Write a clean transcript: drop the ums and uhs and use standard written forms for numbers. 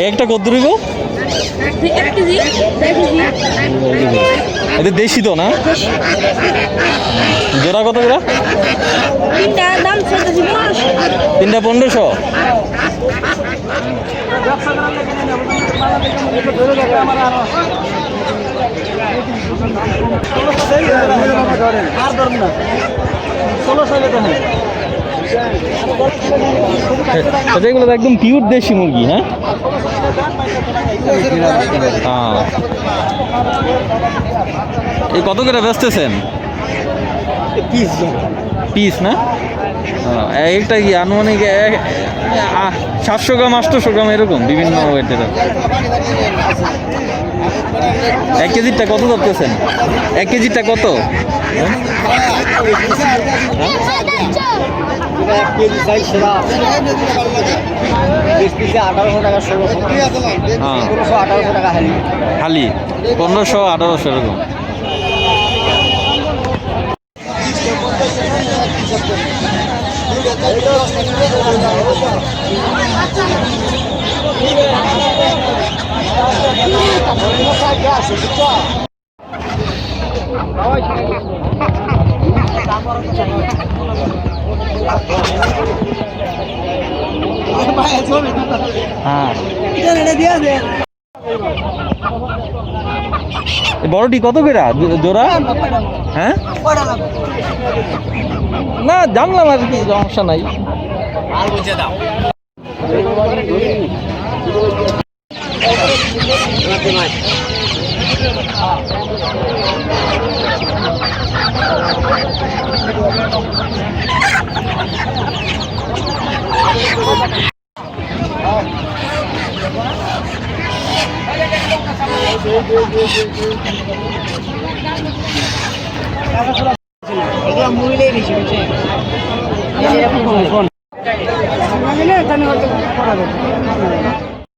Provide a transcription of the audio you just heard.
একটা কত দিব? 1 কেজি। এটা দেশি তো না? জোড়া কত করে? তিনটা দাম 1500। তিনটা 1500। এগুলো একদম পিওর দেশি মুরগি। হ্যাঁ, এই কত করে বেচতেছেন? পিস না? একটা কি আনুমানিক 700 গ্রাম 800 গ্রাম এরকম বিভিন্ন ওয়েটের। 1 কেজিটা কত ধরতেছেন? 1 কেজিটা কত? হালি 1500 1800 এরকম। বড়টি কত করে জোড়া? হ্যাঁ, না জানলাম আর কি, সমস্যা নাই। এগুলো মুইলেই বেশি হচ্ছে। এরকম